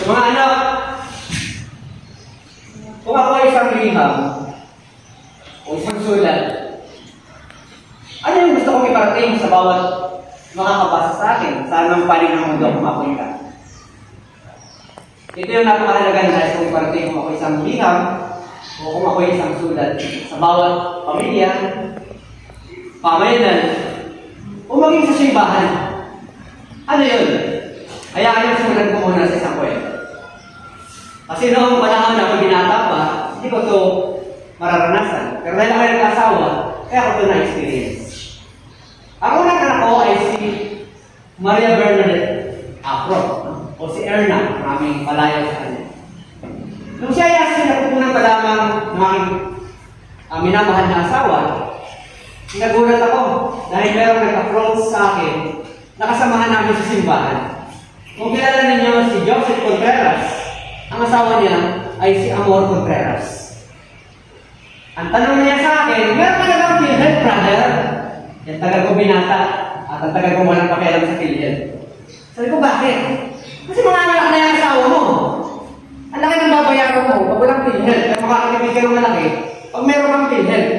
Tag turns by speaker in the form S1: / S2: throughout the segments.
S1: Mga anak, kung ako ay isang liham o isang sulat, ano yung gusto kong iparating sa bawat makakabasa sa akin sa anong panig ng mundo kung ako ika? Ito yung napakahalaga na kung iparating kung ako isang liham o kung ako isang sulat sa bawat pamilya, pamayanan, o maging sa simbahan. Ano yun? Hayaan yung sulat ko muna sa isang kwento. Kasi noong panahon na ako binata pa, hindi ko ito mararanasan. Pero dahil ako nagkasawa, kaya ako ito na-experience. Ang unang anak ko ay si Maria Bernadette Afro, o si Erna, maraming palayaw sa kanya. Nung siya ay sinapupunan pa lamang ng aking minamahal na asawa, nagulat ako dahil merong nag-approach sa akin na kasamahan namin sa simbahan. Kung kilala ninyo si Joseph Contreras, ang asawa niya ay si Amor Contreras. Ang tanong niya sa akin, meron ka na bang PhilHealth, brother? Yung tagal ko binata at ang tagal ko walang pakialam sa PhilHealth. Sabi ko, bakit? Kasi mga anak na yung asawa mo. Ang laki ng babayaran mo pag walang PhilHealth. Kaya makakakibig ka ng malaki pag meron kang PhilHealth.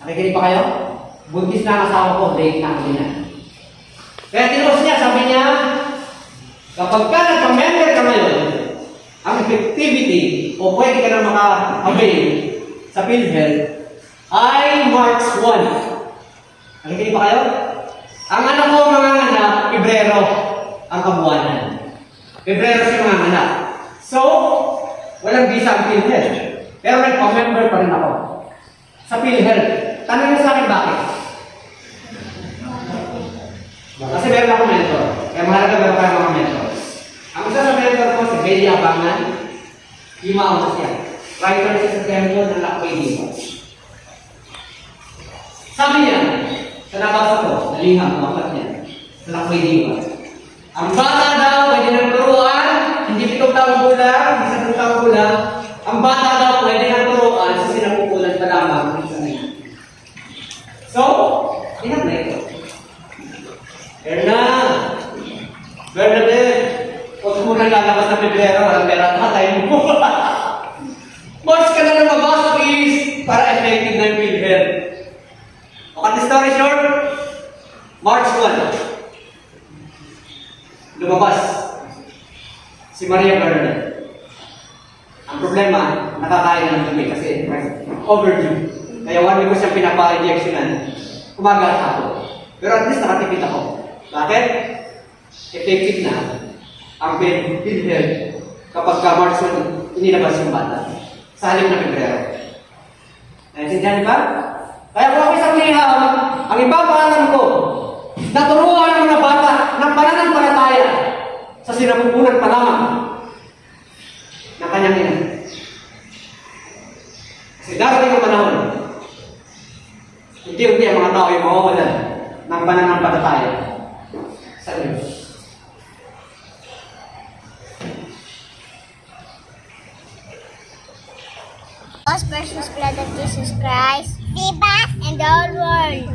S1: Nakikinig pa kayo? Buntis na ang asawa ko, date na ako niya. Kaya tinuos niya, sabi niya, kapag ka nagpa-member ka ngayon, ang effectivity o pwede ka na maka-avail sa PhilHealth ay March 1. Nakikinig pa kayo? Ang anak ko mga anak, Pebrero ang kabuwanan. Pebrero siya mga anak. So, walang visa ang PhilHealth. Pero nagpa-member pa rin ako sa PhilHealth. Tanong niyo sa akin bakit? Kasi meron ako mentor. Kaya mahalaga meron kayo mga mentors. Ang isa sa mentor ko, si Beli Abangan, Imaon siya. Writer siya sa temple ng Lakbay Diva. Sabi niya, sa nabasa ko, naliham, makat niya, sa Lakbay Diva. Ang bata daw, pwede nang turuan, hindi 7 taong gulang, hindi 10 taong gulang. Ang bata daw, pwede nang turuan, sa sinapupulan pa lamang ng isang ina. So, ingat na ito. Erna, Bernadette, huwag mo nang lalabas ng Pebrero, walang pera tatay mo. March ka na lumabas, please, para effective na yung PhilHealth. Okay, the story short, March 1. Lumabas si Maria Bernadette. Ang problema, nakakain na ng dumi kasi overdue. Kaya 1 week ko siyang pinapa-injectionan. Umaga at hapon. Pero at least nakatipid ako. Bakit? Effective na ang PhilHealth kapag ka-March 1 inilabas yung bata. Sa halip na Pebrero. Naintindihan ba? Kaya kung ako isang liham, ang ipapaalam ko, naturuan ang mga bata ng pananampalataya sa sinapupunan pa lamang ng kanyang ina. Kasi darating ang panahon, unti-unti ang mga tao ay mawawalan ng pananampalataya sa Diyos.
S2: Most precious blood of Jesus Christ, save us and the whole world.